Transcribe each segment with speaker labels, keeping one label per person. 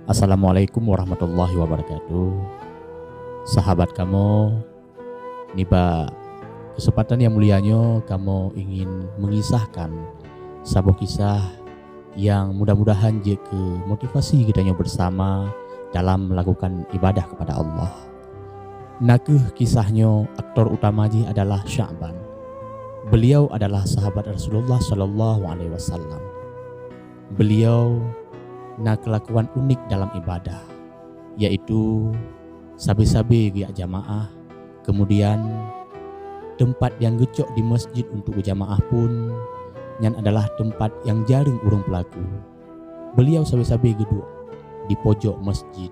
Speaker 1: Assalamualaikum warahmatullahi wabarakatuh. Sahabat kamu, niba kesempatan yang mulianya kamu ingin mengisahkan sebuah kisah yang mudah-mudahan ke motivasi kitanya bersama dalam melakukan ibadah kepada Allah. Nakeh kisahnya aktor utama adalah Sya'ban. Beliau adalah sahabat Rasulullah Sallallahu Alaihi Wasallam. Beliau kelakuan unik dalam ibadah, yaitu sabi-sabi giat jamaah, kemudian tempat yang gecok di masjid untuk berjamaah pun yang adalah tempat yang jarang urung pelaku. Beliau sabi-sabi geduk di pojok masjid,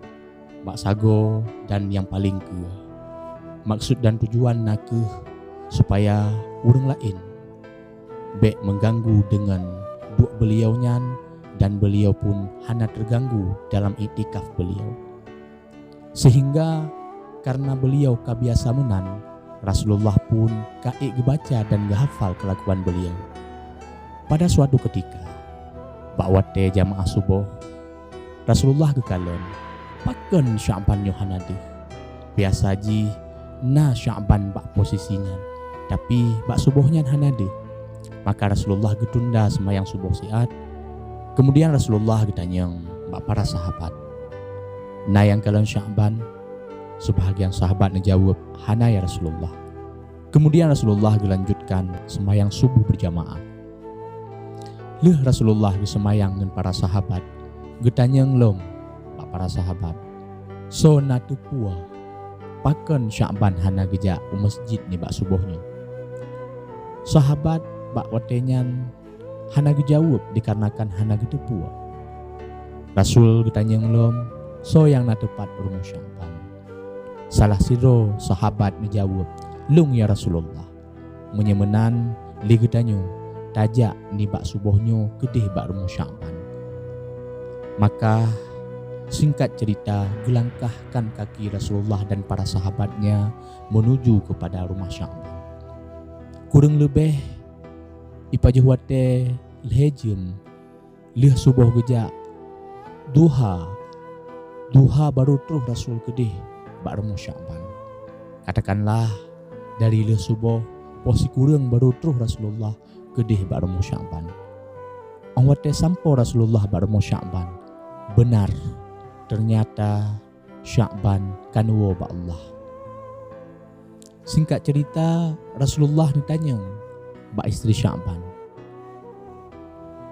Speaker 1: bak sago dan yang paling ke. Maksud dan tujuan nakeh supaya urang lain bek mengganggu dengan duk beliau nyan, dan beliau pun hana terganggu dalam iktikaf beliau. Sehingga karena beliau kabiasa menan, Rasulullah pun kaik gebaca dan gehafal kelakuan beliau. Pada suatu ketika, bakwate jamaah subuh, Rasulullah gekalon, paken Sya'ban Yohanadeh. Biasa ji, na Sya'ban bak posisinya, tapi bak subuhnya hanadeh. Maka Rasulullah getunda semayang subuh siat. Kemudian Rasulullah ditanya mbak para sahabat, "Na yang kalian Sya'ban?" Sebahagian sahabat menjawab, "Hana ya Rasulullah." Kemudian Rasulullah dilanjutkan semayang subuh berjamaah. Leh Rasulullah disemayang dengan para sahabat, getanya ngelom mbak para sahabat, "So na tupua, paken Sya'ban hana geja masjid ni bak subuhnya." Sahabat bak watenyan hana dijawab dikarenakan hana gedepu. Rasul ditanya ngelom, "So yang na tepat rumah Sya'ban?" Salah siro sahabat menjawab, "Lung ya Rasulullah." Menyemenan li getanyo, tajak ni bak subuhnya gedeh bak rumah Sya'ban. Maka singkat cerita, gelangkahkan kaki Rasulullah dan para sahabatnya menuju kepada rumah Sya'ban. Kurang lebih ipajahwate lejem leh subuh gejak duha baru terus Rasul kedih bak rumah Sya'ban. Katakanlah dari leh subuh posi kurang baru terus Rasulullah kedih bak rumah Sya'ban. Angwate sampo Rasulullah bak rumah Sya'ban, benar ternyata Sya'ban kanwo bak Allah. Singkat cerita, Rasulullah ditanya bak istri Sya'ban,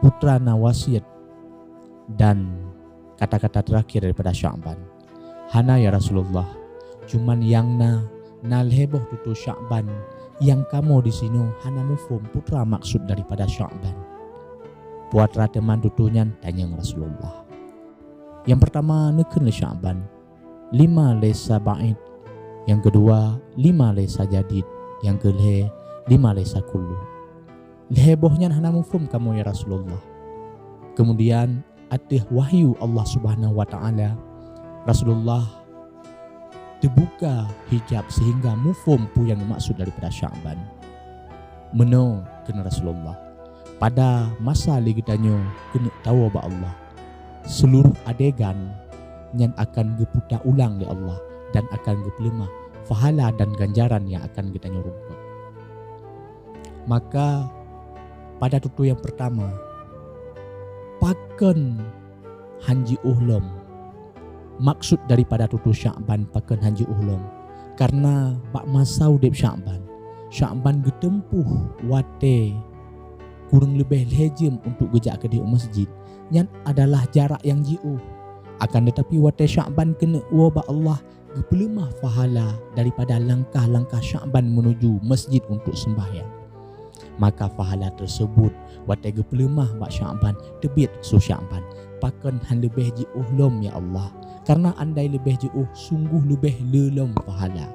Speaker 1: putra wasiat, dan kata-kata terakhir daripada Sya'ban, "Hana ya Rasulullah, cuman yang na leheboh tutu Sya'ban, yang kamu di sini hana mufum putra maksud daripada Sya'ban." Putra teman tutunya tanya Rasulullah. Yang pertama neken Sya'ban, 5 lesa ba'id. Yang kedua 5 lesa jadid. Yang kelih 5 lesa kullu. Lehebohnya hana mufum kamu ya Rasulullah. Kemudian atih wahyu Allah Subhanahu wa taala, Rasulullah terbuka hijab sehingga mufum pu yang maksud daripada Sya'ban. Meno kena Rasulullah. Pada masa lagi tanya kena tahu ba Allah, seluruh adegan yang akan geputar ulang di Allah dan akan gepelemah fahala dan ganjaran yang akan kita nyurumput. Maka pada tutu yang pertama, paken hanji uhlom. Maksud daripada tutu Sya'ban paken hanji uhlom, karena bak masa udip Sya'ban getempuh wate kurang lebih lejem untuk gejak ke di masjid yang adalah jarak yang jauh. Akan tetapi wate Sya'ban kena wabak Allah gepelemah fahala daripada langkah-langkah Sya'ban menuju masjid untuk sembahyang. Maka fahala tersebut wate gepelemah bak Sya'ban tebit su Sya'ban paken han lebih jauh lom ya Allah, karena andai lebih jauh sungguh lebih lelom fahala.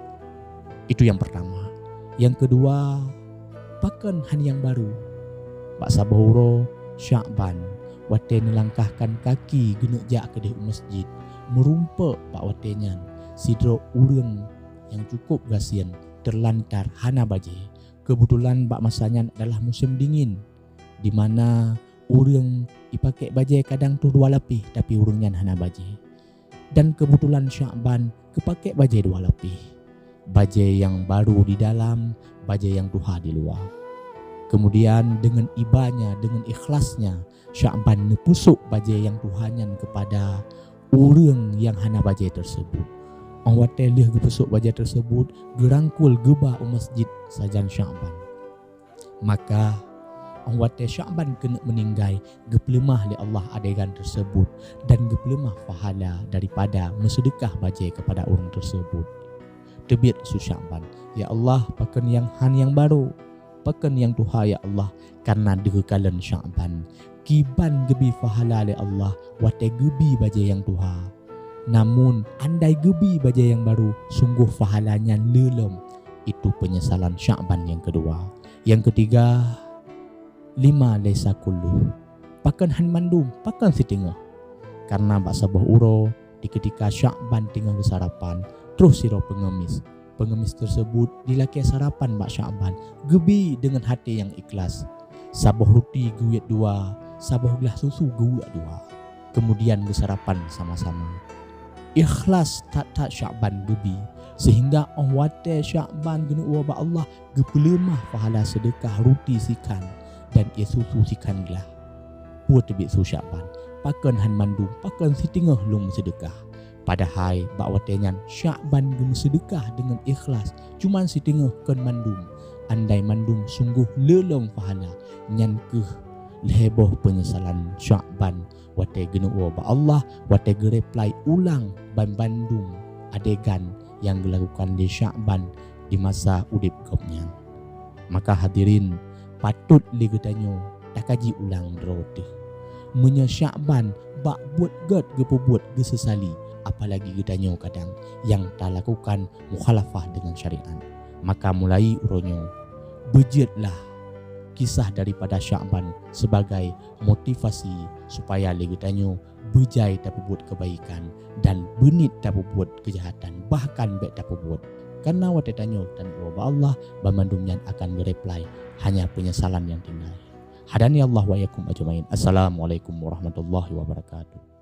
Speaker 1: Itu yang pertama. Yang kedua, paken han yang baru bak sabahuro Sya'ban wate nelangkahkan kaki genek jak ke di masjid merumpek bak watenyan sidro urang yang cukup gasian terlantar hana baje. Kebetulan bak masanya adalah musim dingin, di mana urang dipakai baju kadang tu 2 lapis tapi urangnya hana baju. Dan kebetulan Sya'ban kepake bajai 2 lapis. Bajai yang baru di dalam, bajai yang duha di luar. Kemudian dengan ibanya, dengan ikhlasnya, Sya'ban nepusuk bajai yang tuhanyan kepada orang yang hana bajai tersebut. Orang watai lih gepusuk bajai tersebut, gerangkul gebah masjid sajan Sya'ban. Maka orang watai Sya'ban kena meninggai gepelemah li Allah adegan tersebut dan gepelemah pahala daripada mensedekah bajai kepada orang tersebut. Tebit su Sya'ban, ya Allah pakan yang han yang baru, pakan yang tuha ya Allah, karena degekalan Sya'ban kiban gebi pahala li Allah watai gebi bajai yang tuha. Namun andai gebi bajai yang baru, sungguh pahalanya lelem. Itu penyesalan Sya'ban yang kedua. Yang ketiga, 5 lesa kullu, pakan han mandum, pakan setengah. Karena bak sabah uro di ketika Sya'ban tinggal ke sarapan, terus siro pengemis. Pengemis tersebut dilaki sarapan bak Sya'ban, gebi dengan hati yang ikhlas. Sabah roti guit 2, sabah gelas susu guit 2. Kemudian bersarapan sama-sama. Ikhlas tak Sya'ban gebi, sehingga orang wate Sya'ban guna uwa ba Allah gepelemah pahala sedekah roti sikan dan susu sikan gelah. Buat tebik su Sya'ban, pakan han mandum, pakan setengah lung sedekah. Padahal bak watenyan Sya'ban guna sedekah dengan ikhlas, cuman setengah kan mandum. Andai mandum sungguh lelong pahala, nyan keh leheboh penyesalan Sya'ban watai gena ba Allah watai reply ulang bandung adegan yang dilakukan di Sya'ban di masa udip kopnya. Maka hadirin patut ligetanyo tak kaji ulang drote menya Sya'ban bak buat gad gepebuat gesesali, apalagi getanyo kadang yang tak lakukan mukhalafah dengan syariat. Maka mulai uronyo bejitlah kisah daripada Sya'ban sebagai motivasi supaya legetanyo bejai tak buat kebaikan dan benit tak buat kejahatan, bahkan bet tak buat. Karena watai tanyo dan uwa Allah bamandumnya akan bereply hanya penyesalan yang tinggal. Hadani Allah wa yakum ajmain. Assalamualaikum warahmatullahi wabarakatuh.